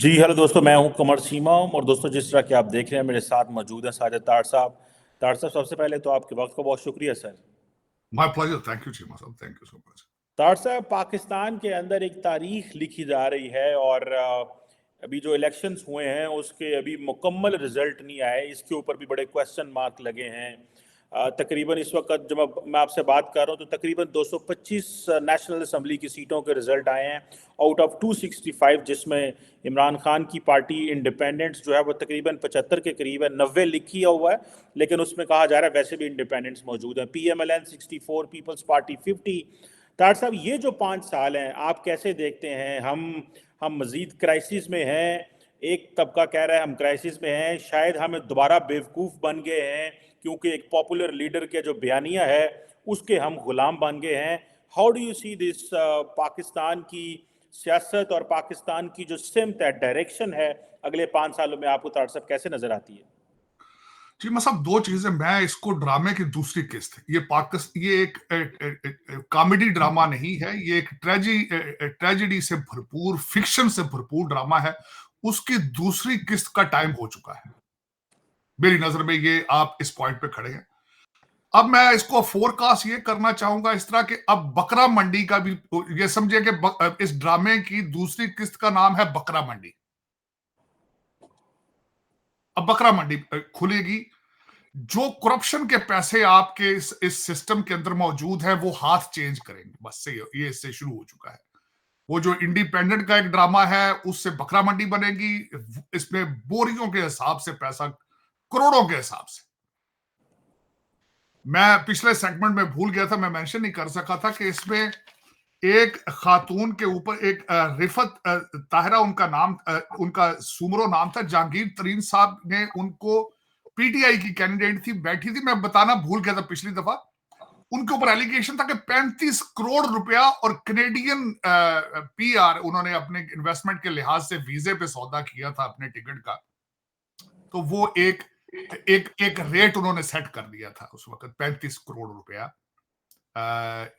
जी hello दोस्तों, मैं हूं कमर सीमा और दोस्तों जिस तरह कि आप देख रहे हैं मेरे साथ मौजूद हैं साजिद तार साहब। तार साहब, सबसे पहले तो आपके वक्त का बहुत शुक्रिया sir. My pleasure. Thank you, Chima sahab. Thank you so much. तार साहब, पाकिस्तान के अंदर एक तारीख लिखी जा रही है और अभी जो इलेक्शंस हुए हैं उसके अभी मुकम्मल रिजल्ट नहीं आए, इसके ऊपर भी बड़े क्वेश्चन मार्क लगे हैं। तकरीबन इस वक्त जब मैं आपसे बात कर रहा हूँ तो तकरीबन 225 नेशनल असम्बली की सीटों के रिजल्ट आए हैं आउट ऑफ 265, जिसमें इमरान खान की पार्टी इंडिपेंडेंट्स जो है वो तकरीबन 75 के करीब है। 90 लिखा हुआ है लेकिन उसमें कहा जा रहा है वैसे भी इंडिपेंडेंट्स मौजूद हैं। PMLN 64, peoples party 50। तार साहब, ये जो 5 साल हैं आप कैसे देखते हैं? हम मजीद क्राइसिस में हैं। एक तबका कह रहा है हम क्राइसिस में हैं, शायद हम दोबारा बेवकूफ़ बन गए हैं क्योंकि एक पॉपुलर लीडर के जो बयानिया है उसके हम गुलाम बन गए हैं। How do you see this Pakistan की सियासत और पाकिस्तान की जो सिमत है, डायरेक्शन है, अगले 5 सालों में आपको तार साहब कैसे नजर आती है? जी मैं साहब, दो चीजें। मैं इसको ड्रामे की दूसरी किस्त, ये एक कॉमेडी ड्रामा नहीं है, ये एक ट्रेजेडी से भरपूर, फिक्शन से भरपूर ड्रामा है। उसकी दूसरी किस्त का टाइम हो चुका है मेरी नजर में। ये आप इस पॉइंट पे खड़े हैं। अब मैं इसको फोरकास्ट ये करना चाहूंगा इस तरह कि अब बकरा मंडी का भी ये समझिए कि इस ड्रामे की दूसरी किस्त का नाम है बकरा मंडी। अब बकरा मंडी खुलेगी। जो करप्शन के पैसे आपके इस सिस्टम के अंदर मौजूद है वो हाथ चेंज करेंगे। बस से ये इससे शुरू हो चुका है। वो जो इंडिपेंडेंट का एक ड्रामा है उससे बकरा मंडी बनेगी। इसमें बोरियों के हिसाब से पैसा, करोड़ों के हिसाब से। मैं पिछले सेगमेंट में भूल गया था, मैं मेंशन नहीं कर सका था कि इसमें एक खातून के ऊपर एक रिफत ताहिरा उनका नाम, उनका सुमरो नाम था, जहांगीर तरीन साहब ने उनको, पीटीआई की कैंडिडेट थी, बैठी थी, मैं बताना भूल गया था पिछली दफा। उनके ऊपर एलिगेशन था कि 35 करोड़ रुपया और कनेडियन पीआर उन्होंने अपने इन्वेस्टमेंट के लिहाज से वीजे पे सौदा किया था अपने टिकट का। तो वो एक एक एक रेट उन्होंने सेट कर दिया था उस वक्त, 35 करोड़ रुपया।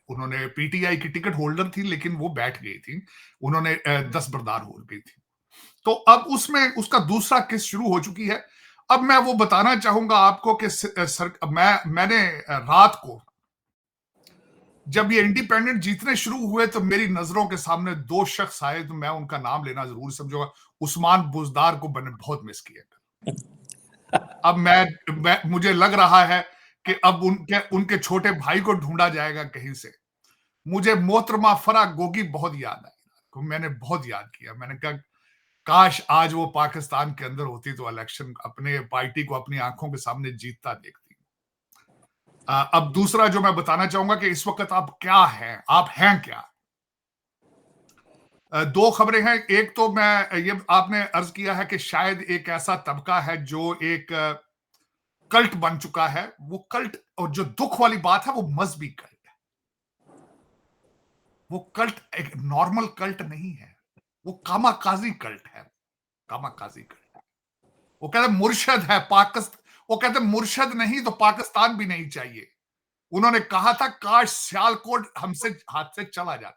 उन्होंने, पीटीआई की टिकट होल्डर थी लेकिन वो बैठ गई थी, उन्होंने दस्तबरदार हो गई थी। तो अब उसमें उसका दूसरा किस्त शुरू हो चुकी है। अब मैं वो बताना चाहूंगा आपको कि मैंने रात को जब ये इंडिपेंडेंट जीतने शुरू हुए तो मेरी नजरों के सामने दो शख्स आए, तो मैं उनका नाम लेना जरूर समझूंगा। उस्मान बुजदार को मैंने बहुत मिस किया। अब मुझे लग रहा है कि अब उनके छोटे भाई को ढूंढा जाएगा कहीं से। मुझे मोहतरमा फरा गोगी बहुत याद आई, मैंने बहुत याद किया। मैंने कहा काश आज वो पाकिस्तान के अंदर होती तो इलेक्शन अपने पार्टी को अपनी आंखों के सामने जीतता देखती। अब दूसरा जो मैं बताना चाहूंगा कि इस वक्त आप क्या हैं, आप हैं क्या। दो खबरें हैं। एक तो मैं ये आपने अर्ज किया है कि शायद एक ऐसा तबका है जो एक कल्ट बन चुका है। वो कल्ट, और जो दुख वाली बात है, वो मजहबी कल्ट है। वो कल्ट एक नॉर्मल कल्ट नहीं है, वो कामाकाजी कल्ट है। Kamikaze cult. वो कहते मुर्शद है पाकिस्तान, वो कहते मुर्शद नहीं तो पाकिस्तान भी नहीं चाहिए। उन्होंने कहा था काश सियालकोट हमसे हाथ से चला जाता।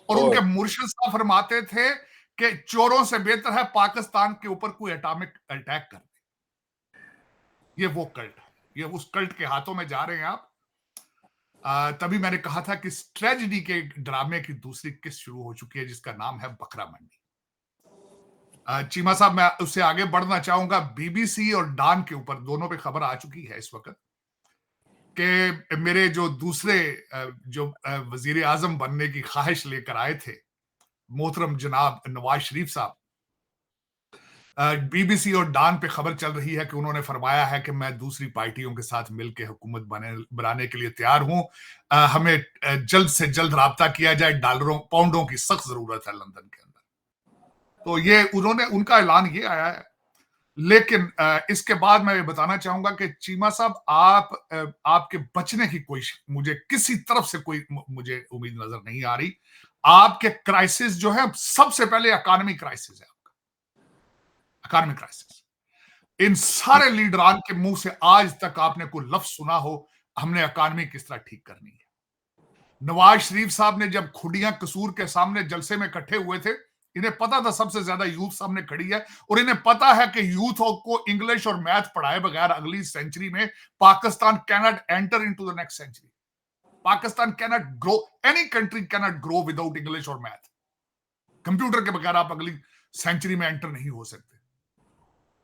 और उनके मुर्शिद साहब फरमाते थे कि चोरों से बेहतर है पाकिस्तान के ऊपर कोई एटॉमिक अटैक कर दे। ये वो कल्ट है, ये उस कल्ट के हाथों में जा रहे हैं आप। तभी मैंने कहा था कि ट्रेजेडी के ड्रामे की दूसरी किस्त शुरू हो चुकी है जिसका नाम है बकरा मंडी। चीमा साहब, मैं उससे आगे बढ़ना चाहूंगा। बीबीसी और डॉन के ऊपर दोनों पे खबर आ चुकी है इस वक्त कि मेरे जो दूसरे जो वजीर आजम बनने की ख्वाहिश लेकर आए थे, मोहतरम जनाब नवाज शरीफ साहब, बीबीसी और डॉन पे खबर चल रही है कि उन्होंने फरमाया है कि मैं दूसरी पार्टियों के साथ मिलकर हुकूमत बनाने के लिए तैयार हूं। हमें जल्द से जल्द राब्ता किया जाए, डॉलरों पाउंडों की सख्त जरूरत है लंदन के अंदर। तो ये उनका ऐलान ये आया है। लेकिन इसके बाद मैं ये बताना चाहूंगा कि चीमा साहब, आपके बचने की कोई, मुझे किसी तरफ से कोई मुझे उम्मीद नजर नहीं आ रही। आपके क्राइसिस जो है, सबसे पहले इकोनॉमी क्राइसिस है आपका, इकोनॉमिक क्राइसिस। इन सारे लीडरान के मुंह से आज तक आपने कोई लफ्ज सुना हो हमने इकोनॉमी किस तरह ठीक करनी है? नवाज शरीफ साहब ने जब खुडियां कसूर के सामने जलसे में इकट्ठे हुए थे, इन्हें पता था सबसे ज्यादा यूथ सामने खड़ी है, और इन्हें पता है कि यूथ को इंग्लिश और मैथ पढ़ाए बगैर अगली सेंचुरी में Pakistan can not enter into the next century. Pakistan can not grow, any country can not grow without English और मैथ। कंप्यूटर के बगैर आप अगली सेंचुरी में एंटर नहीं हो सकते।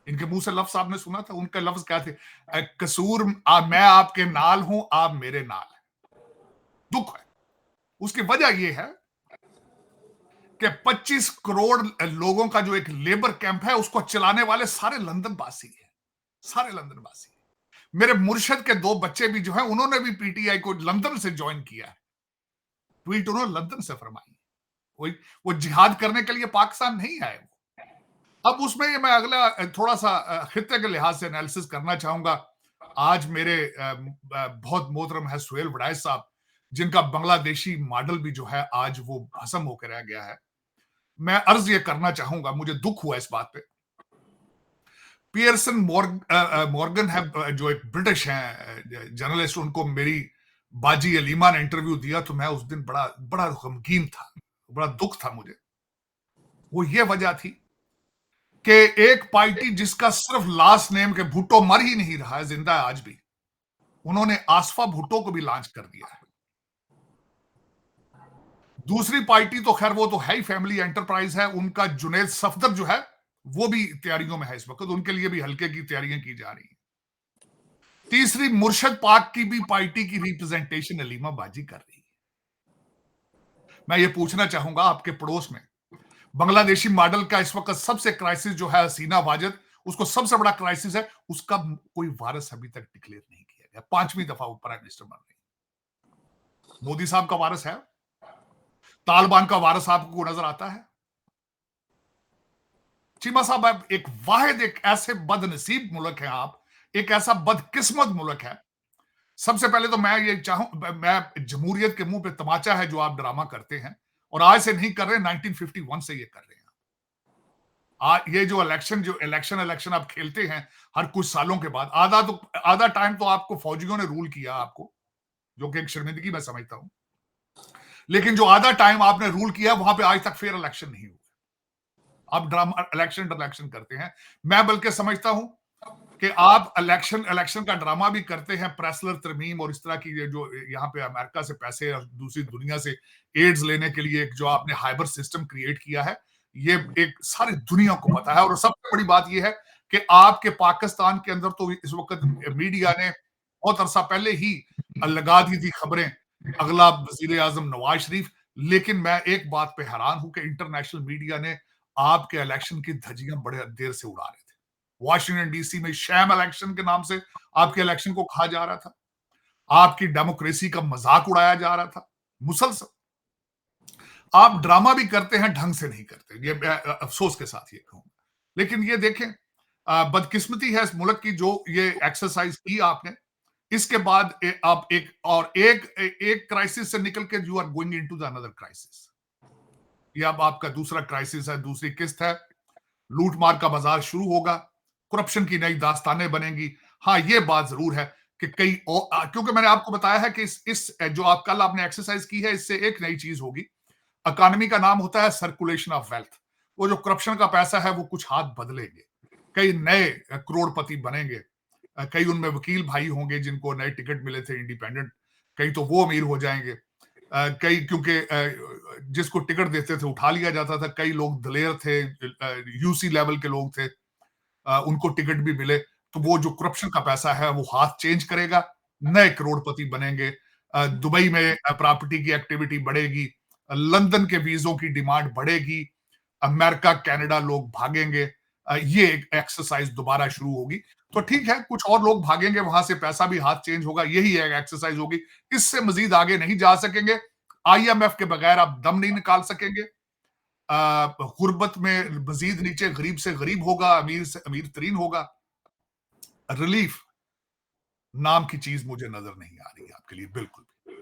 इनके मुंह से लफ्ज आपने सुना था, उनका लफ्ज क्या थे? कसूर मैं आपके नाल हूं, आप मेरे नाल हैं। दुख है। उसकी वजह यह है कि 25 करोड़ लोगों का जो एक लेबर कैंप है, उसको चलाने वाले सारे लंदन वासी हैं, सारे लंदन वासी। मेरे मुर्शद के 2 बच्चे भी जो हैं, उन्होंने भी पीटीआई को लंदन से ज्वाइन किया है। ट्वीट उन्होंने लंदन से फरमाई। वो जिहाद करने के लिए पाकिस्तान नहीं आए। अब उसमें ये मैं अगला थोड़ा सा खित्ते के लिहाज से एनालिसिस करना चाहूंगा। आज मेरे बहुत मोहतरम है सुहेल वड़ाइश साहब, जिनका बांग्लादेशी मॉडल भी जो है आज वो भस्म होकर रह गया है। मैं अर्ज ये करना चाहूंगा, मुझे दुख हुआ इस बात पे। पियर्सन मॉर्गन है, जो एक ब्रिटिश हैं जर्नलिस्ट, उनको मेरी बाजी अलीमा ने इंटरव्यू दिया तो मैं उस दिन बड़ा बड़ा गमगीन था, बड़ा दुख था मुझे। वो ये वजह थी कि एक पार्टी जिसका सिर्फ लास्ट नेम के भुट्टो मर ही नहीं रहा है, जिंदा है आज भी, उन्होंने आसफा भुट्टो को भी लॉन्च कर दिया है। दूसरी पार्टी तो खैर वो तो है ही फैमिली एंटरप्राइज है, उनका जुनैद सफदर जो है वो भी तैयारियों में है इस वक्त, उनके लिए भी हल्के की तैयारियां की जा रही हैं। तीसरी मुर्शद पाक की भी पार्टी की रिप्रेजेंटेशन अलीमा बाजी कर रही है। मैं ये पूछना चाहूंगा, आपके पड़ोस में बांग्लादेशी मॉडल का इस वक्त सबसे क्राइसिस जो है हसीना वाजिद, उसको सबसे बड़ा क्राइसिस है, उसका कोई वारिस अभी तक डिक्लेयर नहीं किया गया। 5वीं दफा वो प्राइम मिनिस्टर बन रही। मोदी साहब का वारिस है? तालिबान का वारिस आपको नजर आता है? चीमा साहब, एक वाहिद एक ऐसे बदनसीब मुल्क है आप, एक ऐसा बदकिस्मत मुल्क है। सबसे पहले तो मैं ये चाहूं, मैं जमहूरियत के मुंह पे तमाचा है जो आप ड्रामा करते हैं, और आज से नहीं कर रहे, 1951 से ये कर रहे हैं। ये जो इलेक्शन आप खेलते हैं हर कुछ सालों के बाद, आधा टाइम तो आपको फौजियों ने रूल किया आपको, जो कि एक शर्मिंदगी मैं समझता हूं। लेकिन जो आधा टाइम आपने रूल किया, वहां पे आज तक फेयर इलेक्शन नहीं हुआ। आप ड्रामा इलेक्शन करते हैं। मैं बल्कि समझता हूं कि आप इलेक्शन का ड्रामा भी करते हैं, प्रेसलर तरमीम और इस तरह की जो यहाँ पे अमेरिका से पैसे और दूसरी दुनिया से एड्स लेने के लिए जो आपने हाइबर सिस्टम क्रिएट किया है, ये एक सारी दुनिया को पता है। और सबसे बड़ी बात यह है कि आपके पाकिस्तान के अंदर तो इस वक्त मीडिया ने बहुत अरसा पहले ही लगा दी थी खबरें, अगला वजीर आजम नवाज शरीफ। लेकिन मैं एक बात पे हैरान हूं कि इंटरनेशनल मीडिया ने आपके इलेक्शन की धज्जियां बड़े देर से उड़ा रहे थे। वॉशिंगटन डीसी में शैम इलेक्शन के नाम से आपके इलेक्शन को कहा जा रहा था, आपकी डेमोक्रेसी का मजाक उड़ाया जा रहा था मुसलसल। आप ड्रामा भी करते हैं, ढंग से नहीं करते, ये अफसोस के साथ ये कहूंगा। लेकिन ये देखें, बदकिस्मती है इस मुल्क की जो ये एक्सरसाइज की आपने। इसके बाद आप एक क्राइसिस से निकल के you are going into the another crisis. ये अब आपका दूसरा क्राइसिस है, दूसरी किस्त है। लूटमार का बाजार शुरू होगा, करप्शन की नई दास्तानें बनेंगी। हाँ, ये बात जरूर है कि क्योंकि मैंने आपको बताया है कि इस जो आप कल आपने एक्सरसाइज की है, इससे एक नई चीज होगी। इकोनॉमी का नाम होता है सर्कुलेशन ऑफ वेल्थ। वो जो करप्शन का पैसा है वो कुछ हाथ बदलेंगे, कई नए करोड़पति बनेंगे, कई उनमें वकील भाई होंगे जिनको नए टिकट मिले थे इंडिपेंडेंट, कई तो वो अमीर हो जाएंगे, कई क्योंकि जिसको टिकट देते थे उठा लिया जाता था, कई लोग दलेर थे, यूसी लेवल के लोग थे, उनको टिकट भी मिले। तो वो जो करप्शन का पैसा है वो हाथ चेंज करेगा, नए करोड़पति बनेंगे, दुबई में प्रॉपर्टी की एक्टिविटी बढ़ेगी, लंदन के वीजों की डिमांड बढ़ेगी, अमेरिका कनाडा लोग भागेंगे, ये एक एक्सरसाइज दोबारा शुरू होगी। तो ठीक है, कुछ और लोग भागेंगे, वहां से पैसा भी हाथ चेंज होगा, यही एक एक्सरसाइज होगी। इससे मजीद आगे नहीं जा सकेंगे। आईएमएफ के बगैर आप दम नहीं निकाल सकेंगे। गुर्बत में मजीद नीचे गरीब से गरीब होगा, अमीर से अमीर तरीन होगा। रिलीफ नाम की चीज मुझे नजर नहीं आ रही है आपके लिए बिल्कुल भी।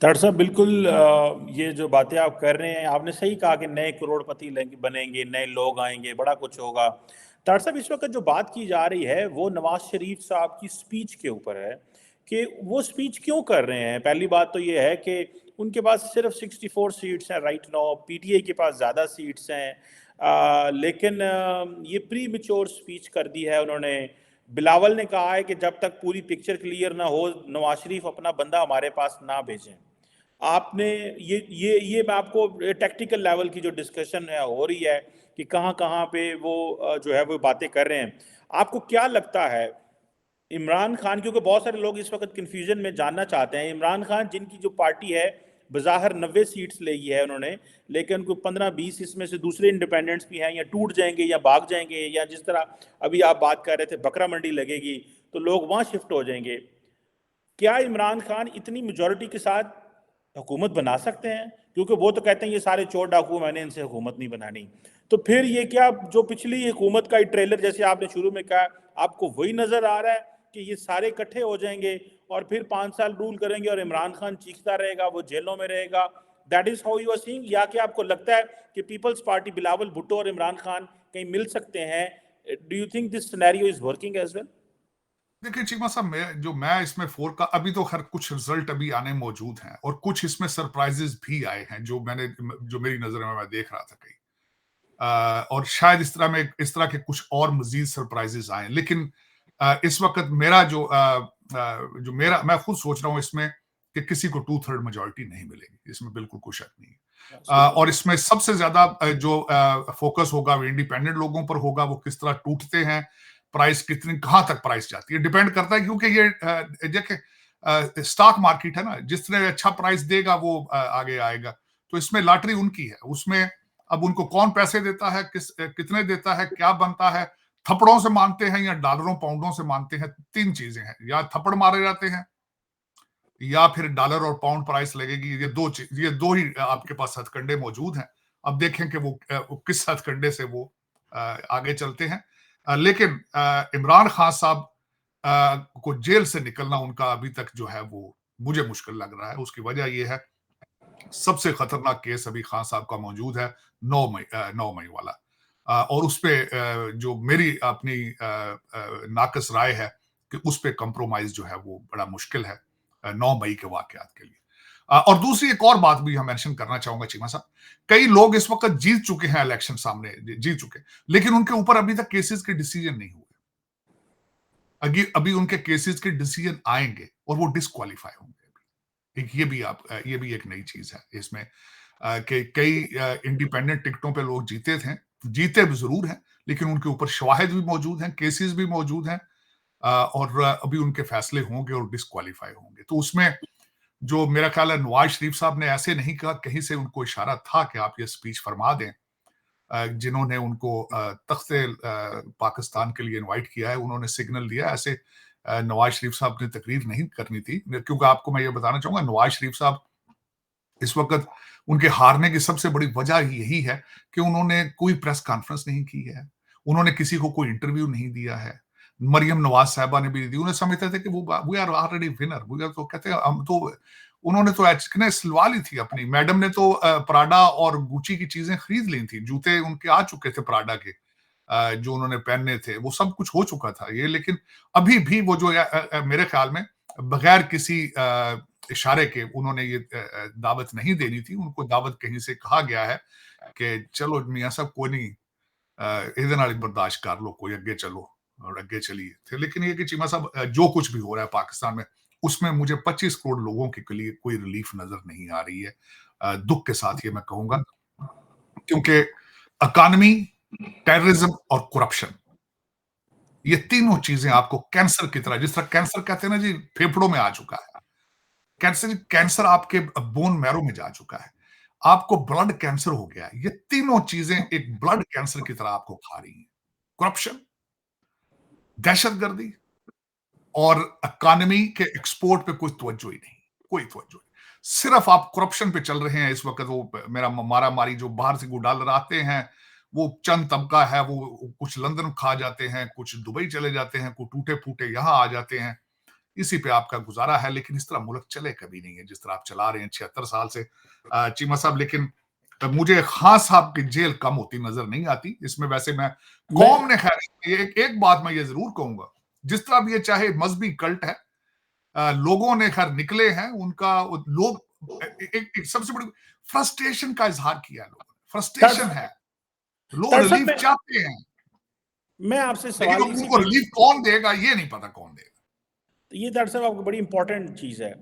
तार साहब, बिल्कुल ये जो बातें आप कर रहे हैं, आपने सही कहा कि नए करोड़पति बनेंगे, नए लोग आएंगे, बड़ा कुछ होगा। तार साहब, इस वक्त जो बात की जा रही है वो नवाज शरीफ साहब की स्पीच के ऊपर है कि वो स्पीच क्यों कर रहे हैं। पहली बात तो ये है कि उनके पास सिर्फ 64 सीट्स हैं राइट नाउ, पीटीआई के पास ज़्यादा सीट्स हैं। लेकिन ये प्री मेच्योर स्पीच कर दी है उन्होंने। बिलावल ने कहा है कि जब तक पूरी पिक्चर क्लियर ना हो नवाज शरीफ अपना बंदा हमारे पास ना भेजें। आपने ये मैं आपको टेक्निकल लेवल की जो डिस्कशन है हो रही है कि कहाँ कहाँ पे वो जो है वो बातें कर रहे हैं। आपको क्या लगता है इमरान खान, क्योंकि बहुत सारे लोग इस वक्त कंफ्यूजन में जानना चाहते हैं, इमरान खान जिनकी जो पार्टी है बज़ाहिर 90 सीट्स ली है उन्होंने, लेकिन कोई 15-20 इसमें से दूसरे इंडिपेंडेंट्स भी हैं, या टूट जाएंगे या भाग जाएंगे, या जिस तरह अभी आप बात कर रहे थे बकरा मंडी लगेगी तो लोग वहाँ शिफ्ट हो जाएंगे। क्या इमरान खान इतनी मेजोरिटी के साथ हुकूमत बना सकते हैं? क्योंकि वो तो कहते हैं ये सारे चोर डाकू, मैंने इनसे हुकूमत नहीं बनानी। तो फिर ये क्या जो पिछली हुकूमत का ट्रेलर जैसे आपने शुरू में कहा, आपको वही नजर आ रहा है कि ये सारे इकट्ठे हो जाएंगे और फिर 5 साल रूल करेंगे और इमरान खान चीखता रहेगा, वो जेलों में रहेगा? That is how you are seeing, या कि आपको लगता है कि पीपल्स पार्टी बिलावल भुट्टो और इमरान खान कहीं मिल सकते हैं? Do you think this scenario is working as well? देखिए चीमा साहब, मैं इसमें फोर का अभी तो खैर कुछ रिजल्ट अभी आने मौजूद हैं और कुछ इसमें सरप्राइजेस भी आए हैं जो मेरी नजर में मैं देख रहा था कहीं। और शायद इस तरह के कुछ और मजीद सरप्राइजेस आए, लेकिन इस वक्त मेरा मैं खुद सोच रहा हूं इसमें कि किसी को 2/3 मेजोरिटी नहीं मिलेगी, इसमें बिल्कुल कोई शक नहीं है। और इसमें सबसे ज्यादा जो फोकस होगा वो इंडिपेंडेंट लोगों पर होगा, वो किस तरह टूटते हैं, प्राइस कितनी कहां तक प्राइस जाती है, डिपेंड करता है। क्योंकि ये देखिए स्टॉक मार्केट है ना, जिस तरह अच्छा प्राइस देगा वो आगे आएगा। तो इसमें लॉटरी उनकी है, उसमें अब उनको कौन पैसे देता है, कितने देता है, क्या बनता है, थप्पड़ों से मांगते हैं या डॉलरों पाउंडों से मांगते हैं। 3 चीजें हैं, या थप्पड़ मारे जाते हैं या फिर डॉलर और पाउंड प्राइस लगेगी। ये दो ही आपके पास हथकंडे मौजूद हैं। अब देखें कि वो किस हथकंडे से वो आगे चलते हैं। लेकिन इमरान खान साहब को जेल से निकलना उनका अभी तक जो है वो मुझे मुश्किल लग रहा है। उसकी वजह यह है, सबसे खतरनाक केस अभी खान साहब का मौजूद है 9 मई वाला। और उस पे जो मेरी अपनी नाकस राय है कि उस पे कंप्रोमाइज जो है वो बड़ा मुश्किल है 9 मई के वाकयात के लिए। और दूसरी एक और बात भी हम मेंशन करना चाहूंगा चीमा साहब, कई लोग इस वक्त जीत चुके हैं, इलेक्शन सामने जीत चुके, लेकिन उनके ऊपर अभी तक केसेस के डिसीजन नहीं हुए। अभी उनके केसेस के डिसीजन आएंगे और वो डिस्क्वालीफाई होंगे। ये भी एक नई चीज है इसमें कि कई इंडिपेंडेंट टिकटों पे लोग जीते भी जरूर हैं, लेकिन उनके ऊपर शवाहिद भी मौजूद हैं, केसेस भी मौजूद हैं, और अभी उनके फैसले होंगे और डिस्क्वालीफाई होंगे। तो उसमें जो मेरा ख्याल है नवाज शरीफ साहब ने ऐसे नहीं कहा, कहीं से उनको इशारा था कि आप ये स्पीच फरमा दें। जिन्होंने उनको तख्ते पाकिस्तान के लिए इनवाइट किया है, उन्होंने सिग्नल दिया। ऐसे नवाज शरीफ साहब ने तकरीर नहीं करनी थी, क्योंकि आपको मैं ये बताना चाहूंगा नवाज शरीफ साहब इस वक्त उनके हारने की सबसे बड़ी वजह यही है कि उन्होंने कोई प्रेस कॉन्फ्रेंस नहीं की है, उन्होंने किसी को कोई इंटरव्यू नहीं दिया है। मरियम नवाज साहबा ने भी दी, उन्हें समझते थे कि वो we are already winner, we are, तो कहते हैं हम तो, उन्होंने तो एचकने सिलवा ली थी अपनी। मैडम ने तो प्राडा और गुची की चीजें खरीद ली थी, जूते उनके आ चुके थे प्राडा के, जो उन्होंने पहनने थे, वो सब कुछ हो चुका था ये। लेकिन अभी भी वो जो मेरे ख्याल में बगैर किसी इशारे के उन्होंने ये दावत नहीं देनी थी। उनको दावत कहीं से कहा गया है कि चलो मियां साहब कोई नहीं, इधर नाल बर्दाश्त कर लो, कोई अगे चलो और अगे चलिए थे। लेकिन ये कि चीमा साहब जो कुछ भी हो रहा है पाकिस्तान में, उसमें मुझे 25 करोड़ लोगों के लिए कोई रिलीफ नजर नहीं आ रही है। दुख के साथ ये मैं कहूंगा, क्योंकि इकॉनमी, टेररिज्म और करप्शन, ये तीनों चीजें आपको कैंसर की तरह, जिस तरह कैंसर कहते हैं ना जी, फेफड़ों में आ चुका है। कैंसर आपके बोन मैरो में जा चुका है, आपको ब्लड कैंसर हो गया है। ये तीनों चीजें एक ब्लड कैंसर की तरह आपको खा रही हैं। करप्शन, दहशतगर्दी और इकॉनमी के एक्सपोर्ट पे कोई तवज्जो ही नहीं, कोई तवज्जो नहीं। सिर्फ आप करप्शन पे चल रहे हैं इस वक्त। वो मेरा मारा मारी जो बाहर से डॉलर आते हैं, वो चंद तबका है, वो कुछ लंदन खा जाते हैं, कुछ दुबई चले जाते हैं, कुछ टूटे फूटे यहां आ जाते हैं, इसी पे आपका गुजारा है। लेकिन इस तरह मुल्क चले कभी नहीं है जिस तरह आप चला रहे हैं 76 साल से चीमा साहब। लेकिन मुझे खान साहब की जेल कम होती नजर नहीं आती इसमें। वैसे मैं कौम ने खैर एक बात मैं ये जरूर कहूंगा, जिस तरह भी ये चाहे मजहबी कल्ट है, लोगों ने खैर निकले हैं, उनका लोग एक सबसे बड़ी फ्रस्ट्रेशन का इजहार किया है, लोगों ने फ्रस्ट्रेशन दरअसल है, लोग दरअसल रिलीफ मैं चाहते हैं, मैं आपसे लेकिन सवाल इसी उनको पे, रिलीफ कौन देगा ये नहीं पता कौन देगा। ये दरअसल आपको बड़ी इंपॉर्टेंट चीज़ है।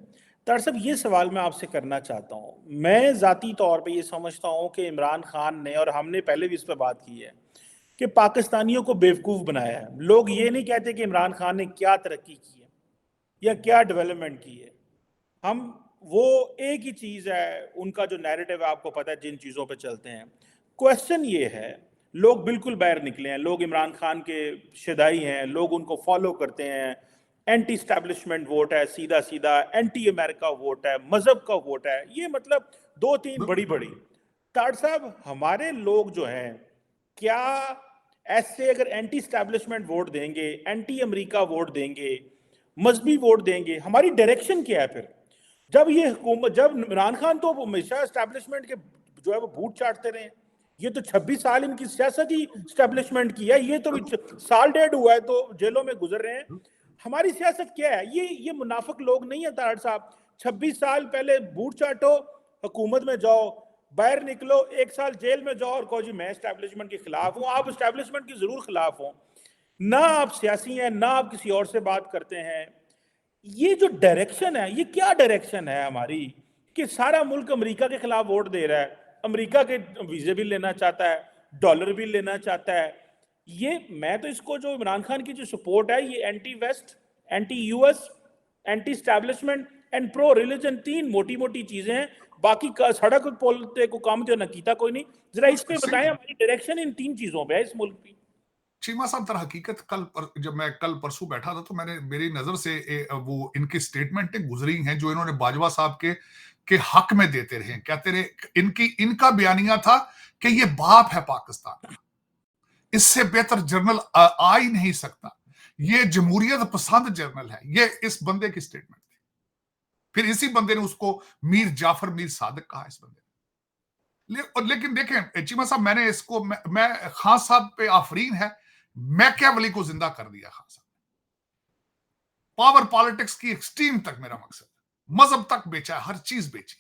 दरअसल ये सवाल मैं आपसे करना चाहता हूँ। मैं ज़ाती तौर पे ये समझता हूँ कि इमरान खान ने, और हमने पहले भी इस पे बात की है, कि पाकिस्तानियों को बेवकूफ़ बनाया है। लोग ये नहीं कहते कि इमरान खान ने क्या तरक्की की है या क्या डेवलपमेंट की है। हम वो एक ही चीज़ है, उनका जो नैरेटिव है आपको पता है, जिन चीज़ों पे चलते हैं। क्वेश्चन ये है, लोग बिल्कुल बाहर निकले हैं, लोग इमरान खान के शिदाई हैं, लोग उनको फॉलो करते हैं। एंटी स्टैब्लिशमेंट वोट है, सीधा सीधा एंटी अमेरिका वोट है, मजहब का वोट है, ये मतलब दो तीन बड़ी बड़ी। ताड़ साहब, हमारे लोग जो हैं, क्या ऐसे अगर एंटी स्टैब्लिशमेंट वोट देंगे, एंटी अमेरिका वोट देंगे, मजहबी वोट देंगे, हमारी डायरेक्शन क्या है फिर? जब ये हुकूमत, जब इमरान खान तो हमेशा एस्टैब्लिशमेंट के जो है वो बूट चाटते रहे, ये तो 26 साल इनकी सियासत ही एस्टैब्लिशमेंट की है, ये तो साल डेढ़ हुआ है तो जेलों में गुजर रहे हैं। हमारी सियासत क्या है? ये मुनाफिक लोग नहीं है तारड़ साहब। 26 साल पहले बूट चाटो, हुकूमत में जाओ, बाहर निकलो, एक साल जेल में जाओ और कहो जी मैं एस्टैब्लिशमेंट के खिलाफ हूं। आप एस्टैब्लिशमेंट की जरूर खिलाफ हो ना, आप सियासी हैं ना, आप किसी और से बात करते हैं। ये जो डायरेक्शन है, ये क्या डायरेक्शन है हमारी, कि सारा मुल्क अमेरिका के खिलाफ वोट दे रहा है, अमेरिका के वीजे भी लेना चाहता है, डॉलर भी लेना चाहता है। ये, मैं तो इसको, जो इमरान खान की जो सपोर्ट है, ये anti west, anti US, anti establishment and pro religion, तीन मोटी मोटी चीजें हैं। बाकी का सड़क पोलते को काम तो नकीता कोई नहीं। जरा इस पे बताएं, हमारी डायरेक्शन इन तीन चीजों पे है इस मुल्क की। चीमा साहब, तर हकीकत जब मैं कल परसों बैठा था तो मैंने, मेरी नजर से वो इनकी स्टेटमेंटें गुजरी हैं जो इन्होंने बाजवा साहब के हक में देते रहे, कहते रहे। इनका बयानिया था कि ये बाप है पाकिस्तान का, इससे बेहतर जर्नल आ ही नहीं सकता, ये जमहूरियत पसंद जर्नल है। ये इस बंदे की स्टेटमेंट थी। फिर इसी बंदे ने उसको मीर जाफर मीर सादिक कहा इस बंदे लेकिन देखें चीमा साहब, मैंने इसको, मैं खान साहब पे आफरीन है, मैकियावेली को जिंदा कर दिया खान साहब। पावर पॉलिटिक्स की एक्सट्रीम तक मेरा मकसद, मजहब तक बेचा है, हर चीज बेची,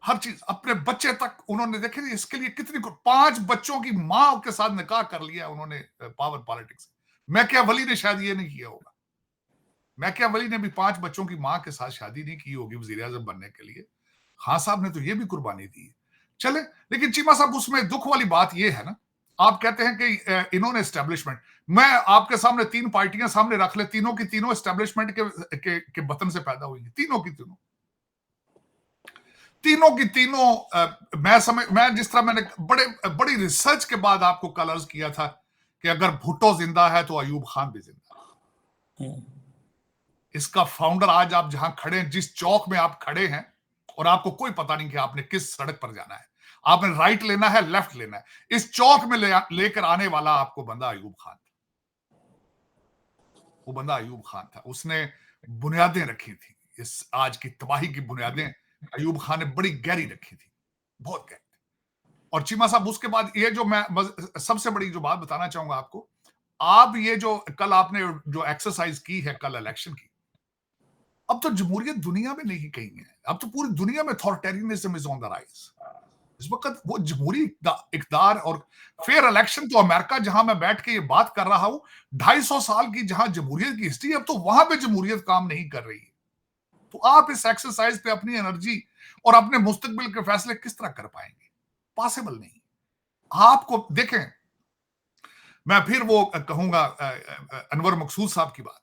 हर चीज, अपने बच्चे तक उन्होंने, देखे इसके लिए कितनी 5 बच्चों की मां के साथ निकाह कर लिया उन्होंने पावर पॉलिटिक्स। मैकियावेली ने शायद ये नहीं किया होगा, मैकियावेली ने भी 5 बच्चों की मां के साथ शादी नहीं की होगी वजीर आजम बनने के लिए। खान साहब ने तो ये भी कुर्बानी दी है। चले, लेकिन चीमा साहब, उसमें दुख वाली बात ये है ना, आप कहते हैं कि इन्होंने एस्टेब्लिशमेंट, मैं आपके सामने 3 पार्टियां सामने रख ले, तीनों की तीनों एस्टेब्लिशमेंट के बतन से पैदा हुई हैं, तीनों की तीनों, तीनों की तीनों। मैं जिस तरह मैंने बड़ी रिसर्च के बाद आपको कल अर्ज किया था कि अगर भुट्टो जिंदा है तो अयूब खान भी जिंदा है। इसका फाउंडर, आज आप जहां खड़े हैं, जिस चौक में आप खड़े हैं, और आपको कोई पता नहीं कि आपने किस सड़क पर जाना है, आपने राइट लेना है, लेफ्ट लेना है, इस चौक में लेकर आने वाला आपको बंदा अयूब खान था। वो बंदा अयूब खान था, उसने बुनियादें रखी थी, इस आज की तबाही की बुनियादें अयूब खान ने बड़ी गहरी रखी थी, बहुत गहरी। और चीमा साहब, उसके बाद ये जो मैं सबसे बड़ी जो बात बताना चाहूंगा आपको, आप ये जो कल आपने जो एक्सरसाइज की है कल इलेक्शन की, अब तो जमहूरियत दुनिया में नहीं कहीं है, अब तो पूरी दुनिया में authoritarianism is on the rise. इस वक्त वो जमहूरी इक़्तिदार और फेयर इलेक्शन, तो अमेरिका जहां मैं बैठ के ये बात कर रहा हूं, 250 साल की जहां जमहूरियत की हिस्ट्री, अब तो वहां पे जमहूरियत काम नहीं कर रही है। तो आप इस एक्सरसाइज पे अपनी एनर्जी और अपने मुस्तकबिल के फैसले किस तरह कर पाएंगे? पॉसिबल नहीं। आपको देखें, मैं फिर वो कहूंगा अनवर मकसूद साहब की बात,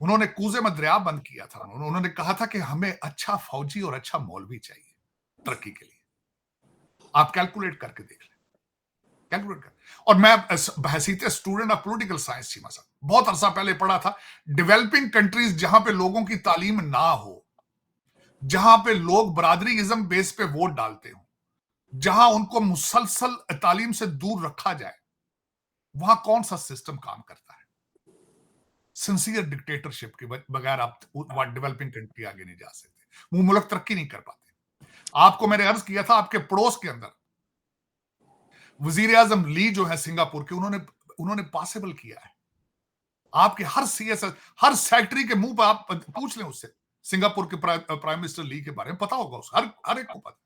उन्होंने कूजे में दरिया बंद किया था, उन्होंने कहा था कि हमें अच्छा फौजी और अच्छा मौलवी चाहिए तरक्की के लिए। आप कैलकुलेट करके देख लें, कैलकुलेट कर। और मैं बहसीत student of political science, Cheema साहब, बहुत अरसा पहले पढ़ा था, डेवलपिंग कंट्रीज जहां पे लोगों की तालीम ना हो, जहां पे लोग बरादरीइज्म बेस पे वोट डालते हो, जहां उनको मुसलसल तालीम से दूर रखा जाए, वहां कौन सा सिस्टम काम करता है? सिंसियर डिक्टेटरशिप के बगैर आप डेवलपिंग कंट्री आगे नहीं जा सकते, वो मुल्क तरक्की नहीं कर पाते। आपको मैंने अर्ज किया था, आपके पड़ोस के अंदर वजीर आजम ली जो है सिंगापुर के, उन्होंने पॉसिबल किया है। आपके हर सीएसएस, हर सेक्रेटरी के मुंह पर आप पूछ लें उससे, सिंगापुर के प्राइम मिनिस्टर ली के बारे में पता होगा, उस हर एक को पता।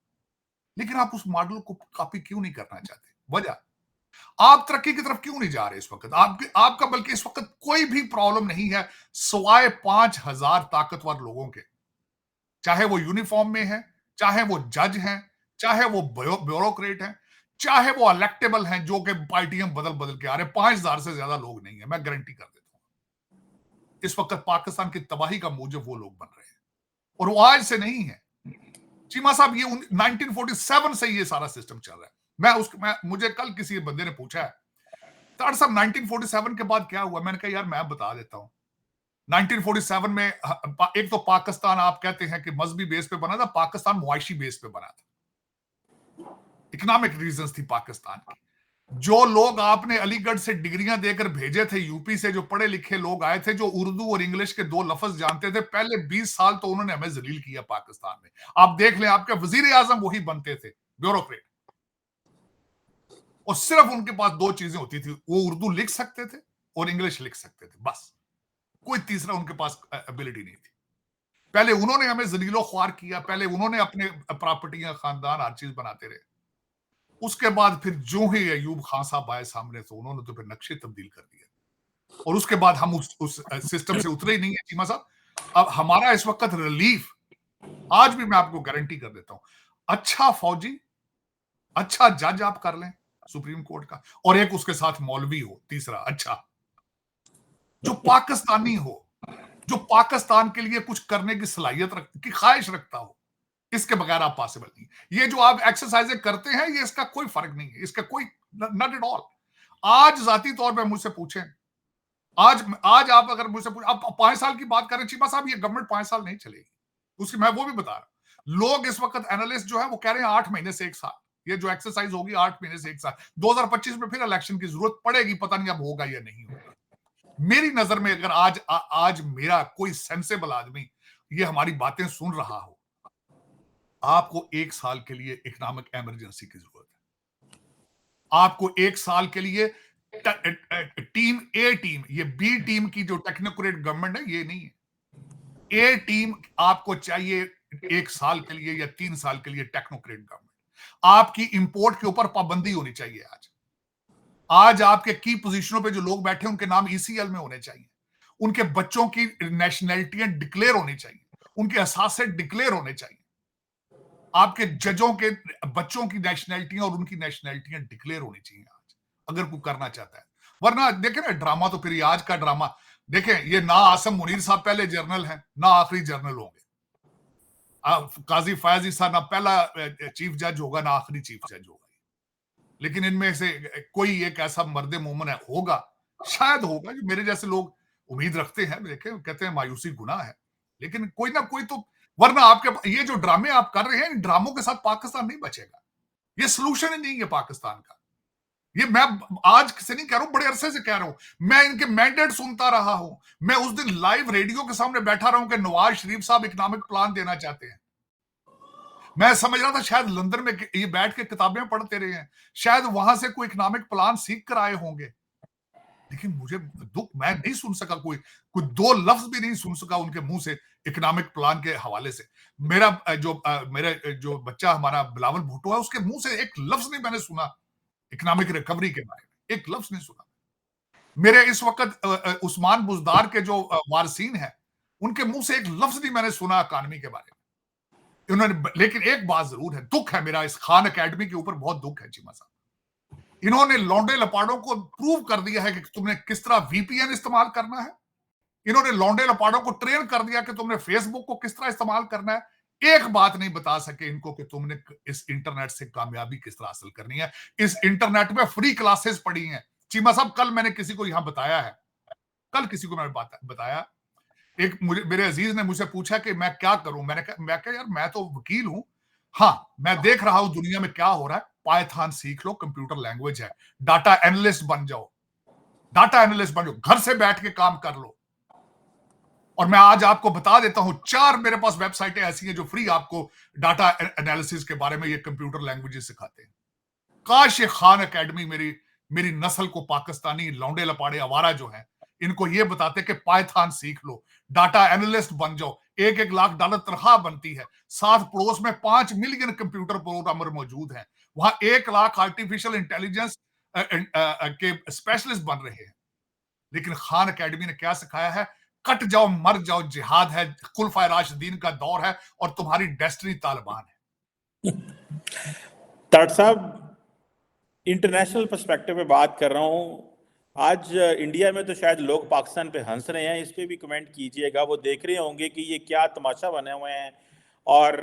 लेकिन आप उस मॉडल को कॉपी क्यों नहीं करना चाहते? वजह, आप तरक्की की तरफ क्यों नहीं जा रहे इस वक्त? आपका बल्कि इस वक्त कोई भी प्रॉब्लम नहीं है सिवाय 5,000 ताकतवर लोगों के, चाहे वो यूनिफॉर्म में है, चाहे वो जज हैं, चाहे वो ब्यूरोक्रेट हैं, चाहे वो इलेक्टेबल हैं जो कि पार्टियां बदल बदल के आ रहे हैं। 5,000 से ज्यादा लोग नहीं है, मैं गारंटी कर देता हूं। इस वक्त पाकिस्तान की तबाही का मूजब वो लोग बन रहे हैं, और वो आज से नहीं है चीमा साहब, ये 1947 से ये सारा सिस्टम चल रहा है। मुझे कल किसी बंदे ने पूछा है, ताड़ साहब 1947 के बाद क्या हुआ? मैंने कहा यार मैं बता देता हूं। 1947 में एक तो पाकिस्तान आप कहते हैं कि मजहबी बेस पे बना था, पाकिस्तान मुआशी बेस पे बना था। इकोनॉमिक रीजंस थी पाकिस्तान की। जो लोग आपने अलीगढ़ से डिग्रियां देकर भेजे थे, यूपी से जो पढ़े लिखे लोग आए थे, जो उर्दू और इंग्लिश के 2 लफ्ज जानते थे, पहले 20 साल तो उन्होंने हमें जलील किया पाकिस्तान में। आप देख लें, आपके वजीर आजम वही बनते थे, ब्यूरोक्रेट, और सिर्फ उनके पास 2 चीजें होती थी, वो उर्दू लिख सकते थे और इंग्लिश लिख सकते थे, बस। कोई तीसरा उनके पास एबिलिटी नहीं थी। पहले उन्होंने हमें जलीलो ख्वार किया, पहले उन्होंने अपने प्रॉपर्टियां, खानदान, हर चीज बनाते रहे। उसके बाद फिर जो ही अयूब खान साहब आए सामने, तो उन्होंने तो फिर नक्शे तब्दील कर दिया, और उसके बाद हम उस सिस्टम से उतरे ही नहीं है चीमा साहब। अब हमारा इस वक्त रिलीफ, आज भी मैं आपको गारंटी कर देता हूं, अच्छा फौजी, अच्छा जज आप कर लें सुप्रीम कोर्ट का, और एक उसके साथ मौलवी हो, तीसरा अच्छा, जो पाकिस्तानी हो, जो पाकिस्तान के लिए कुछ करने की सलाहियत की ख्वाहिश रखता हो। इसके बगैर आप पॉसिबल नहीं। ये जो आप एक्सरसाइजें करते हैं, ये इसका कोई फर्क नहीं है, इसका कोई, नॉट एट ऑल। आज जाती तौर पे मुझसे पूछें, आज आप अगर मुझसे पूछें, आप 5 साल की बात करें चीमा साहब, ये गवर्नमेंट 5 साल नहीं चलेगी, उसकी मैं वो भी बता रहा हूं। लोग इस वक्त एनालिस्ट जो है वो कह रहे हैं 8 महीने से 1 साल, ये जो एक्सरसाइज होगी 8 महीने से 1 साल, 2025 में फिर इलेक्शन की जरूरत पड़ेगी, पता नहीं अब होगा या नहीं होगा। मेरी नजर में अगर आज मेरा कोई सेंसेबल आदमी ये हमारी बातें सुन रहा हो, आपको 1 साल के लिए इकोनॉमिक इमरजेंसी की जरूरत है। आपको 1 साल के लिए टीम ए टीम, ये बी टीम की जो टेक्नोक्रेट गवर्नमेंट है, ये नहीं है। ए टीम आपको चाहिए 1 साल के लिए या 3 साल के लिए, टेक्नोक्रेट गवर्नमेंट। आपकी इंपोर्ट के ऊपर पाबंदी होनी चाहिए। आज आपके की पोजीशनों पे जो लोग बैठे हैं, उनके नाम ईसीएल में होने चाहिए, उनके बच्चों की नेशनैलिटियां डिक्लेयर होनी चाहिए, उनके असासे डिक्लेयर होने चाहिए, आपके जजों के बच्चों की नेशनैलिटियां और उनकी नेशनैलिटियां डिक्लेयर होनी चाहिए आज, अगर कोई करना चाहता है। वरना देखें ना, ड्रामा तो फिर आज का ड्रामा देखें, ये ना आसम मुनीर साहब पहले जर्नल हैं, ना आखिरी जर्नल होंगे। काजी फयाज ईसा ना पहला चीफ जज होगा, ना आखिरी चीफ जज होगा। लेकिन इनमें से कोई एक ऐसा मर्द मोमन होगा, शायद होगा, जो मेरे जैसे लोग उम्मीद रखते हैं। देखें, कहते हैं मायूसी गुनाह है, लेकिन कोई ना कोई तो, वरना आपके ये जो ड्रामे आप कर रहे हैं, इन ड्रामों के साथ पाकिस्तान नहीं बचेगा। ये सोल्यूशन ही नहीं है पाकिस्तान का। ये मैं आज से नहीं कह रहा हूं, बड़े अरसे से कह रहा हूं। मैं इनके मैंडेट सुनता रहा हूं। मैं उस दिन लाइव रेडियो के सामने बैठा रहा हूं कि नवाज शरीफ साहब इकोनॉमिक प्लान देना चाहते हैं। मैं समझ रहा था शायद लंदन में ये बैठ के किताबें पढ़ते रहे हैं, शायद वहां से कोई इकोनॉमिक प्लान सीख कर आए होंगे। लेकिन मुझे दुख, मैं नहीं सुन सका, कोई 2 लफ्ज भी नहीं सुन सका उनके मुंह से इकोनॉमिक प्लान के हवाले से। मेरा जो बच्चा हमारा बिलावल भुट्टो है, उसके मुंह से एक लफ्ज नहीं मैंने सुना इकोनॉमिक रिकवरी के बारे में, एक लफ्ज नहीं सुना। मेरे इस वक्त उस्मान बुजदार के जो वारसीन है, उनके मुंह से एक लफ्ज नहीं मैंने सुना इकोनॉमी के बारे में। लेकिन एक बात जरूर है, दुख है मेरा इस खान एकेडमी के ऊपर, बहुत दुख है चीमा साहब। इन्होंने लौंडे लपाड़ों को प्रूव कर दिया है कि तुमने किस तरह वीपीएन इस्तेमाल करना है। इन्होंने लौंडे लपाड़ों को ट्रेन कर दिया कि तुमने फेसबुक को किस तरह इस्तेमाल करना है। एक बात नहीं बता सके इनको कि तुमने इस इंटरनेट से कामयाबी किस तरह हासिल करनी है। इस इंटरनेट में फ्री क्लासेस पढ़ी हैं चीमा साहब। कल मैंने किसी को यहां बताया है, कल किसी को मैंने बताया, एक मेरे अजीज ने मुझसे पूछा कि मैं क्या करूं। मैंने कहा यार मैं तो वकील हूं, हाँ मैं देख रहा हूं दुनिया में क्या हो रहा है, पाइथन सीख लो, कंप्यूटर लैंग्वेज है, डाटा एनालिस्ट बन जाओ, डाटा एनालिस्ट बन जाओ, घर से बैठ के काम कर लो। और मैं आज आपको बता देता हूं, 4 मेरे पास वेबसाइटें ऐसी हैं जो फ्री आपको डाटा एनालिसिस के बारे में ये कंप्यूटर लैंग्वेजेस सिखाते हैं। काश ये खान एकेडमी मेरी नस्ल को, पाकिस्तानी लौंडे लपाड़े आवारा जो हैं, इनको ये बताते कि पाइथन सीख लो, डाटा एनालिस्ट बन जाओ, $1-1 लाख तनख्वाह बनती है, साथ पड़ोस में 5 मिलियन कंप्यूटर प्रोग्रामर मौजूद हैं, वहां 1 लाख आर्टिफिशियल इंटेलिजेंस के स्पेशलिस्ट बन रहे हैं। लेकिन खान एकेडमी ने क्या सिखाया है? कट जाओ मर जाओ, जिहाद है, खुलफाए राशिदीन का दौर है और तुम्हारी डेस्टिनी तालिबान है। ताट साहब, इंटरनेशनल पर्सपेक्टिव में बात कर रहा हूँ। आज इंडिया में तो शायद लोग पाकिस्तान पे हंस रहे हैं, इस पे भी कमेंट कीजिएगा। वो देख रहे होंगे कि ये क्या तमाशा बने हुए हैं और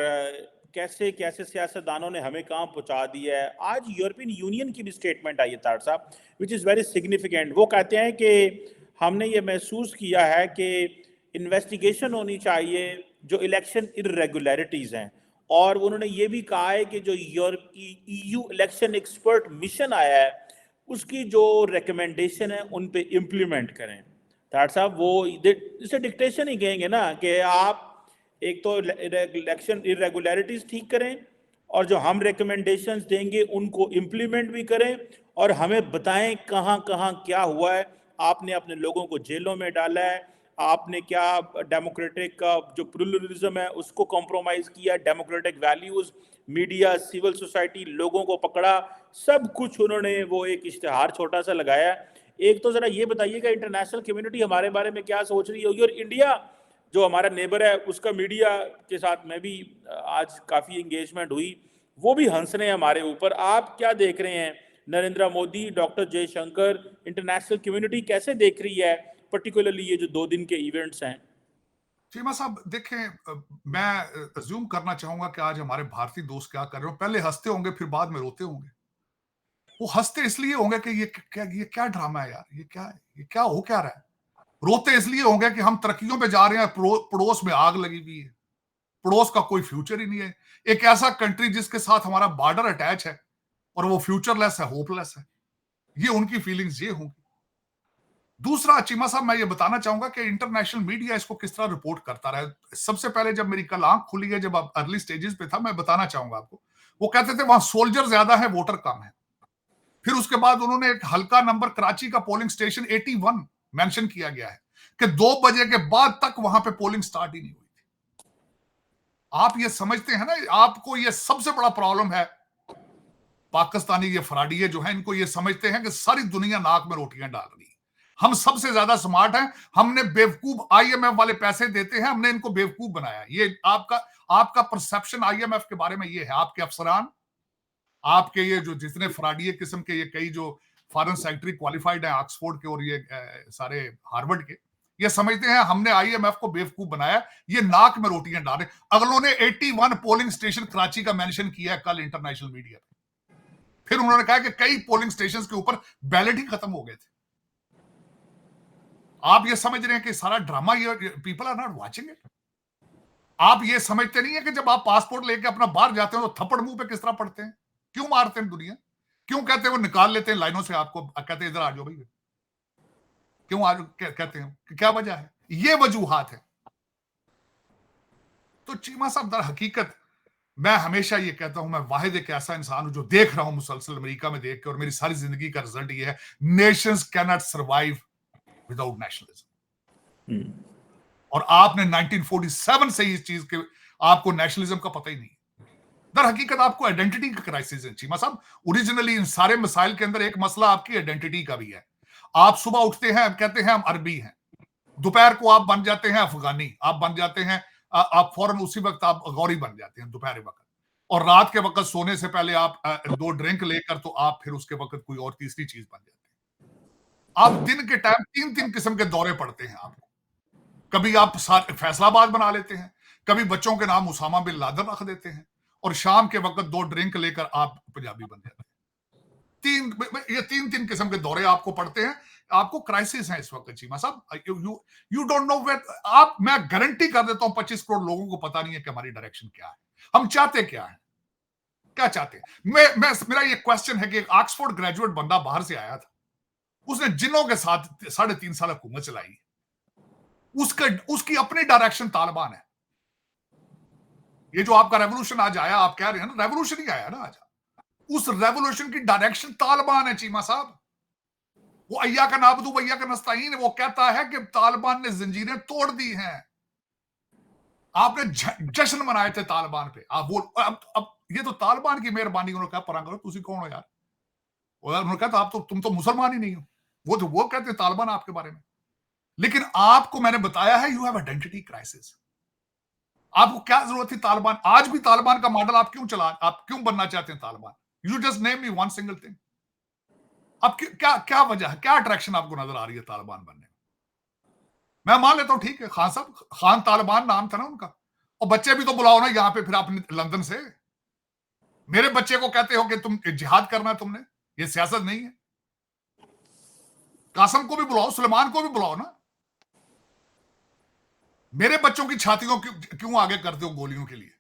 कैसे कैसे सियासतदानों ने हमें कहाँ पहुँचा दिया है। आज यूरोपियन यूनियन की भी स्टेटमेंट आई है तार साहब, विच इज़ वेरी सिग्निफिकेंट। वो कहते हैं कि हमने ये महसूस किया है कि इन्वेस्टिगेशन होनी चाहिए जो इलेक्शन इरेगुलरिटीज़ हैं, और उन्होंने ये भी कहा है कि जो ईयू इलेक्शन एक्सपर्ट मिशन आया है उसकी जो रिकमेंडेशन है उन पे इम्प्लीमेंट करें। दैट साहब, वो इसे डिक्टेशन ही कहेंगे ना कि आप एक तो इलेक्शन इरेगुलरिटीज ठीक करें और जो हम रिकमेंडेशंस देंगे उनको इम्प्लीमेंट भी करें, और हमें बताएं कहाँ कहाँ क्या हुआ है। आपने अपने लोगों को जेलों में डाला है, आपने क्या डेमोक्रेटिक का जो प्लुरलिज्म है उसको कॉम्प्रोमाइज किया, democratic values, media, civil society, लोगों को पकड़ा, सब कुछ उन्होंने वो एक इश्तिहार छोटा सा लगाया। एक तो जरा ये बताइएगा इंटरनेशनल कम्युनिटी हमारे बारे में क्या सोच रही होगी, और इंडिया जो हमारा नेबर है उसका मीडिया के साथ में भी आज काफी एंगेजमेंट हुई, वो भी हंस रहे हैं हमारे ऊपर। आप क्या देख रहे हैं? Narendra Modi, doctor Jaishankar, international community कैसे देख रही है पर्टिकुलरली ये जो 2 दिन के इवेंट्स हैं? चीमा साहब देखें, मैं अज्यूम करना चाहूंगा कि आज हमारे भारतीय दोस्त क्या कर रहे हो, पहले हंसते होंगे फिर बाद में रोते होंगे। वो हंसते इसलिए होंगे कि ये क्या ड्रामा है यार, ये क्या हो क्या रहा है। रोते इसलिए होंगे कि हम तरक्कियों पे जा रहे हैं, पड़ोस में आग लगी हुई है, पड़ोस का कोई फ्यूचर ही नहीं है। एक ऐसा कंट्री जिसके साथ हमारा बॉर्डर अटैच है और वो फ्यूचरलेस है, होपलेस है, ये उनकी फीलिंग्स ये होंगी। दूसरा चीमा साहब, मैं ये बताना चाहूंगा कि इंटरनेशनल मीडिया इसको किस तरह रिपोर्ट करता रहा है। सबसे पहले जब मेरी कल आंख खुली है, जब आप अर्ली स्टेजेस पे था, मैं बताना चाहूंगा आपको, वो कहते थे वहां सोल्जर ज्यादा है, वोटर कम है। फिर उसके बाद उन्होंने एक हल्का नंबर कराची का पोलिंग स्टेशन 81 मेंशन किया गया है कि 2 बजे के बाद तक वहां पे पोलिंग स्टार्ट ही नहीं हुई थी। आप ये समझते हैं ना, आपको ये सबसे बड़ा प्रॉब्लम है। पाकिस्तानी ये फराडिये जो हैं, इनको ये समझते हैं कि सारी दुनिया नाक में रोटियां डाल रही है, हम सबसे ज्यादा स्मार्ट हैं, हमने बेवकूफ आईएमएफ वाले पैसे देते हैं, हमने इनको बेवकूफ बनाया। ये आपका परसेप्शन आईएमएफ के बारे में ये है। आपके अफसरान, आपके ये जो जितने फराडिये किस्म के ये कई जो फॉरेन सेक्रेटरी क्वालिफाइड हैं ऑक्सफोर्ड के और ये सारे हार्वर्ड के, ये समझते हैं हमने आईएमएफ को बेवकूफ बनाया, ये नाक में रोटियां डाल रहे। अगलों ने 81 पोलिंग स्टेशन कराची का मेंशन किया है कल इंटरनेशनल मीडिया पे। फिर उन्होंने कहा कि कई पोलिंग स्टेशंस के ऊपर बैलेट ही खत्म हो गए थे। आप ये समझ रहे हैं कि सारा ड्रामा, ये people are not watching it. आप ये समझते नहीं है कि जब आप पासपोर्ट लेके अपना बाहर जाते हो तो थप्पड़ मुंह पे किस तरह पड़ते हैं, क्यों मारते हैं दुनिया, क्यों कहते हैं वो निकाल लेते हैं लाइनों से आपको, कहते हैं इधर आ जाओ भाई, क्यों आज कहते हैं कि क्या वजह है? ये वजूहात है। तो चीमा साहब, दर हकीकत मैं हमेशा ये कहता हूं, मैं वाहिद एक ऐसा इंसान हूं जो देख रहा हूं मुसलसल अमेरिका में देख के, और मेरी सारी जिंदगी का रिजल्ट ये है, Nations can not survive without nationalism. और आपने 1947 से इस चीज के, आपको नेशनलिज्म का पता ही नहीं। दर हकीकत आपको आइडेंटिटी का क्राइसिस है चीमा साहब। ओरिजिनली इन सारे मसाइल के अंदर एक मसला आपकी आइडेंटिटी का भी है। आप सुबह उठते हैं, कहते हैं हम अरबी हैं, दोपहर को आप बन जाते हैं अफगानी, आप बन जाते हैं, आप फौरन उसी वक्त आप गौरी बन जाते हैं दोपहर वक्त, और रात के वक्त सोने से पहले आप 2 ड्रिंक लेकर तो आप फिर उसके वक्त कोई और तीसरी चीज बन जाते हैं। आप दिन के टाइम 3-3 किस्म के दौरे पड़ते हैं आपको। कभी आप फैसलाबाद बना लेते हैं, कभी बच्चों के नाम उसामा बिन लादेन रख देते हैं, और शाम के वक्त 2 ड्रिंक लेकर आप पंजाबी बन जाते हैं। 3 किस्म के दौरे आपको पड़ते हैं। आपको क्राइसिस है इस वक्त चीमा साहब। यू डोंट नो वेयर आप, मैं गारंटी कर देता हूं 25 करोड़ लोगों को पता नहीं है कि हमारी डायरेक्शन क्या है, हम चाहते क्या है, क्या चाहते हैं। मेरा ये क्वेश्चन है कि एक ऑक्सफोर्ड ग्रेजुएट बंदा बाहर से आया था, उसने जिन्हों के साथ 3.5 साल हुकूमत चलाई, उसकी अपनी डायरेक्शन तालिबान है। ये जो आपका रेवोल्यूशन आज आया, आप कह रहे हैं ना रेवोल्यूशन ही आया ना आज, उस रेवोल्यूशन की डायरेक्शन तालिबान है चीमा साहब। वो अय्या का नाबदू अय्या का नस्ताइन, वो कहता है कि तालिबान ने जंजीरें तोड़ दी हैं। आपने जश्न मनाए थे तालिबान पे। आप वो अब ये तो तालिबान की मेहरबानी, उन्होंने कहा परा करो, तुसी कौन हो यार? उन्होंने कहा तो आप तो तुम तो मुसलमान ही नहीं हो। वो कहते हैं तालिबान आपके बारे में। लेकिन आपको मैंने बताया है, यू हैव आइडेंटिटी क्राइसिस। आपको क्या जरूरत थी तालिबान? आज भी तालिबान का मॉडल आप क्यों बनना चाहते हैं Taliban? You just name me one single thing. अब क्या क्या वजह है, क्या अट्रैक्शन आपको नजर आ रही है तालिबान बनने में? मैं मान लेता हूं, ठीक है, खान साहब, खान तालिबान नाम था ना उनका, और बच्चे भी तो बुलाओ ना यहां पे फिर आपने लंदन से। मेरे बच्चे को कहते हो कि तुम जिहाद करना है तुमने, ये सियासत नहीं है। कासम को भी बुलाओ, सुलेमान को भी बुलाओ ना। मेरे बच्चों की छातियों क्यों आगे करते हो गोलियों के लिए?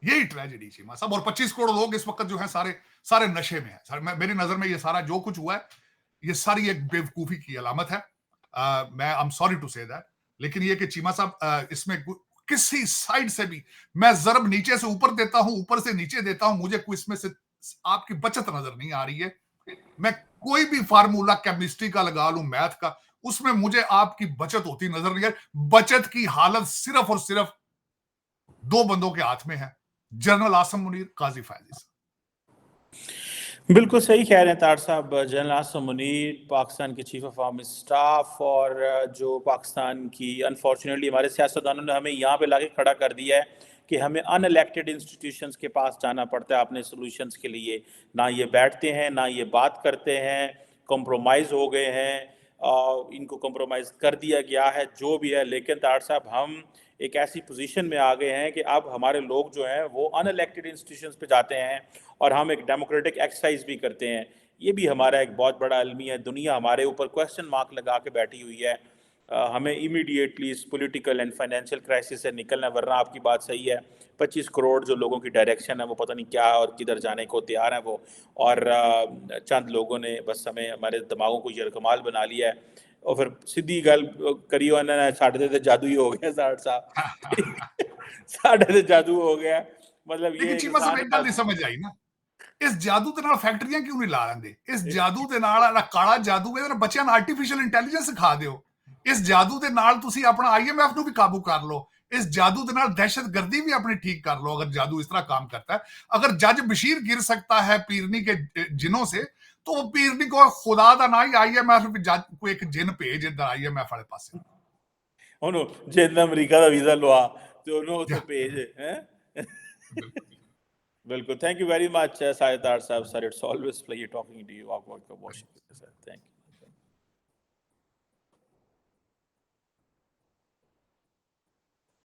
यही ट्रेजेडी चीमा साहब। और 25 करोड़ लोग इस वक्त जो है सारे सारे नशे में है। मेरी नजर में ये सारा जो कुछ हुआ है, ये सारी एक बेवकूफी की अलामत है। मैं I am sorry to say that, लेकिन ये कि चीमा साहब, इसमें किसी साइड से भी मैं जरब नीचे से ऊपर देता हूं, ऊपर से नीचे देता हूं, मुझे कोई इसमें से आपकी बचत नजर नहीं आ रही है। मैं कोई भी फार्मूला केमिस्ट्री का लगा लूं, मैथ का, उसमें मुझे आपकी बचत होती नजर नहीं है। बचत की हालत सिर्फ और सिर्फ दो बंदों के हाथ में है, जनरल आसम मुनीर, काजी फैजी साहब। बिल्कुल सही कह रहे हैं तार साहब। जनरल आसम मुनीर पाकिस्तान के चीफ ऑफ आर्मी स्टाफ, और जो पाकिस्तान की अनफॉर्चुनेटली हमारे सियासतदानों ने हमें यहाँ पे लाके खड़ा कर दिया है कि हमें अनइलेक्टेड इंस्टीट्यूशंस के पास जाना पड़ता है अपने सॉल्यूशंस के लिए। ना ये बैठते हैं, ना ये बात करते हैं, कॉम्प्रोमाइज़ हो गए हैं, इनको कॉम्प्रोमाइज़ कर दिया गया है, जो भी है। लेकिन तार साहब, हम एक ऐसी पोजीशन में आ गए हैं कि अब हमारे लोग जो हैं वो अनइलेक्टेड इंस्टीट्यूशंस पे जाते हैं और हम एक डेमोक्रेटिक एक्सरसाइज भी करते हैं। ये भी हमारा एक बहुत बड़ा अलमी है। दुनिया हमारे ऊपर क्वेश्चन मार्क लगा के बैठी हुई है। हमें इमीडिएटली इस पॉलिटिकल एंड फाइनेंशियल क्राइसिस से निकलना है, वरना आपकी बात सही है, 25 करोड़ जो लोगों की डायरेक्शन है वो पता नहीं क्या और किधर जाने को तैयार है वो। और चंद लोगों ने बस हमें, हमारे दिमागों को यरकमाल बना लिया है। और फिर सीधी गल करियो ना, साढ़े ते जादू ही हो गया साठ साहब। साढ़े ते जादू हो गया, मतलब ये लेकिन चीमा साहब इंसान एक गल नहीं समझ आई ना, इस जादू ਦੇ ਨਾਲ ਫੈਕਟਰੀਆਂ ਕਿਉਂ ਨਹੀਂ ਲਾ ਲੈਂਦੇ? ਇਸ ਜਾਦੂ ਦੇ ਨਾਲ ਕਾਲਾ ਜਾਦੂ ਇਹਦੇ ਨਾਲ ਬੱਚਿਆਂ ਨੂੰ ਆਰਟੀਫੀਸ਼ੀਅਲ ਇੰਟੈਲੀਜੈਂਸ ਸਿਖਾ ਦਿਓ। ਇਸ ਜਾਦੂ ਦੇ ਨਾਲ ਤੁਸੀਂ ਆਪਣਾ ਆਈਐਮਐਫ ਨੂੰ ਵੀ ਕਾਬੂ ਕਰ ਲਓ। इस जादू के नाल दहशतगर्दी भी अपनी ठीक कर लो, अगर जादू इस तरह काम करता है। अगर जज बशीर गिर सकता है पीरनी के जिनों से, तो वो पीरनी को खुदा का ना ही आईएमएफ को एक जिन भेज इधर आईएमएफ वाले पास। ਉਹਨੂੰ ਜਿੰਨਾ ਅਮਰੀਕਾ ਦਾ ਵੀਜ਼ਾ ਲਵਾ ਤੇ ਉਹਨੂੰ ਉੱਥੇ ਭੇਜ ਹੈ। बिल्कुल, थैंक यू वेरी मच साहिदार साहब sir, it's always pleasure talking to you, आपको वॉशिंग सर, थैंक यू।